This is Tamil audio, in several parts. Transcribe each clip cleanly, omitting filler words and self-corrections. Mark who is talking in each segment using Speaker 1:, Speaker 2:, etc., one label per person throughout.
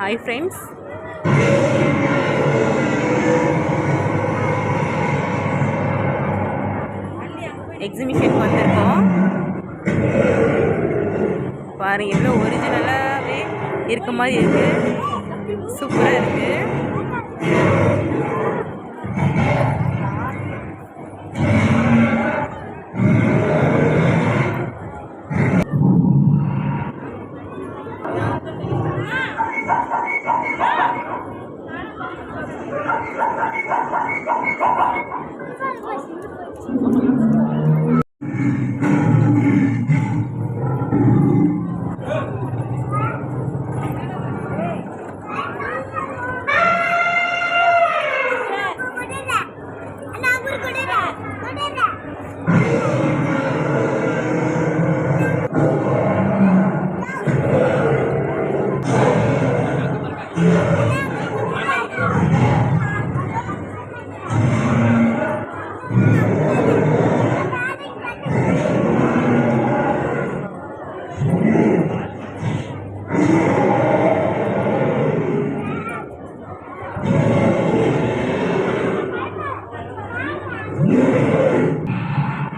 Speaker 1: Hi friends. எக்ஸிபிஷன் வந்திருக்கோம். பாருங்க எவ்வளோ ஒரிஜினலாகவே இருக்க மாதிரி இருக்கு. சூப்பராக இருக்கு.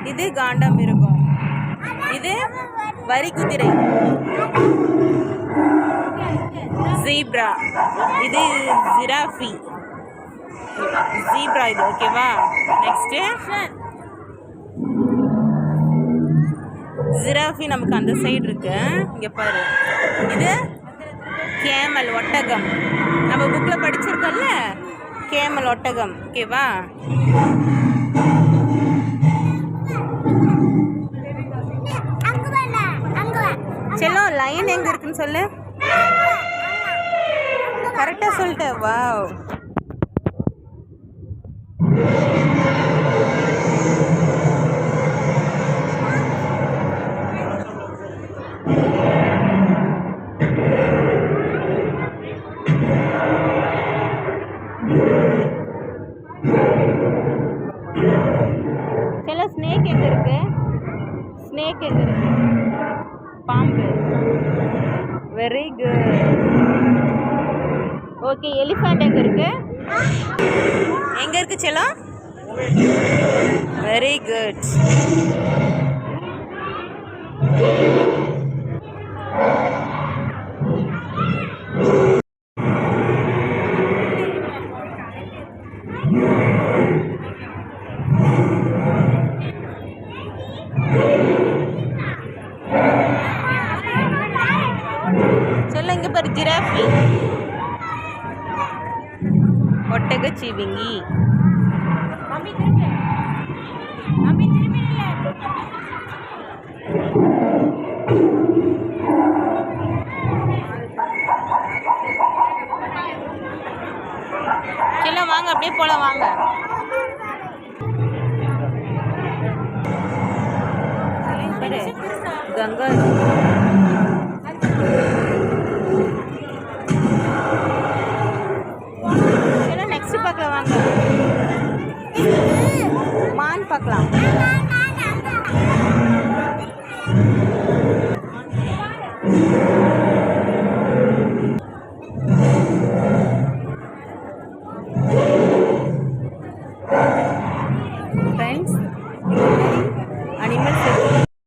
Speaker 1: இது காண்டம் இருக்கும். இது வரி குதிரை, ஜீப்ரா. இது ஜிராஃபி, ஜீப்ரா இது. ஓகேவா? நெக்ஸ்ட் ஜிராஃபி நமக்கு அந்த சைடு இருக்கு. இங்க பாரு, இது கேமல், ஒட்டகம். நம்ம புக்ல படிச்சிருக்கோம்ல, கேமல், ஒட்டகம். ஓகேவா? செல்லம், லைன் எங்க இருக்குன்னு சொல்லு. கரெக்டா சொல்லிட்ட. வாவ். செல்லம், ஸ்னேக் எங்க இருக்கு? ஸ்னேக் எங்க இருக்கு? பாம்பு. Very good. ஓகே, எலிஃபண்ட் எங்க இருக்கு? எங்க இருக்கு செல்லம்? Very good. செல்லம், இங்க பாரு, ஜிராஃபி, ஒட்டகச்சிவிங்கி. செல்லம், வாங்க அப்படியே போலாம், வாங்க. கங்கா. நெக்ஸ்ட் பார்க்கலாம், வாங்க. மான் பார்க்கலாம்.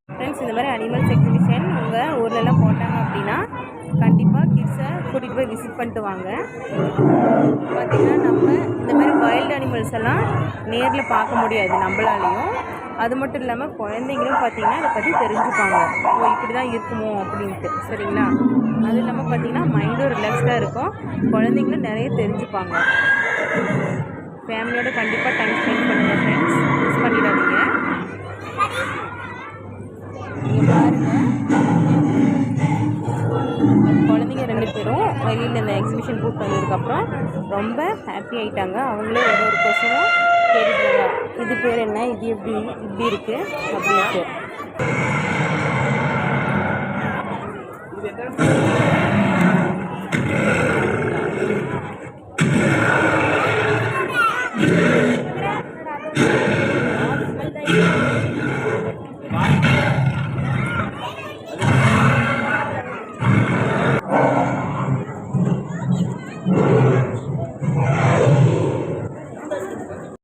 Speaker 1: ஃப்ரெண்ட்ஸ், இந்த மாதிரி அனிமல்ஸ் எக்ஸிபிஷன் உங்கள் ஊர்லெலாம் போட்டாங்க அப்படின்னா கண்டிப்பாக கிட்ஸை கூட்டிகிட்டு போய் விசிட் பண்ணிட்டு வாங்க. பார்த்திங்கன்னா நம்ம இந்த மாதிரி வைல்டு அனிமல்ஸ் எல்லாம் நேரில் பார்க்க முடியாது நம்மளாலையும். அது மட்டும் இல்லாமல் குழந்தைங்களும் பார்த்திங்கன்னா இதை பற்றி தெரிஞ்சுப்பாங்க. ஓ, இப்படி தான் இருக்குமோ அப்படின்ட்டு. சரிங்களா? அது இல்லாமல் பார்த்திங்கன்னா மைண்டும் ரிலாக்ஸ்டாக இருக்கும். குழந்தைங்களும் நிறைய தெரிஞ்சுப்பாங்க. ஃபேமிலியோடு கண்டிப்பாக டைம் ஸ்பெண்ட் பண்ணுங்கள் ஃப்ரெண்ட்ஸ். மிஸ் பண்ணிடாதீங்க. குழந்தைங்க 2 பேரும் வெளியில் இந்த எக்ஸிபிஷன் கூப்பிட்டு வந்ததுக்கப்புறம் ரொம்ப ஹாப்பி ஆகிட்டாங்க. அவங்களே ஒரு கொஸ்டினும் கேட்டுட்டாங்க. இது பேர் என்ன, இது எப்படி இப்படி இருக்குது அப்படின்ட்டு.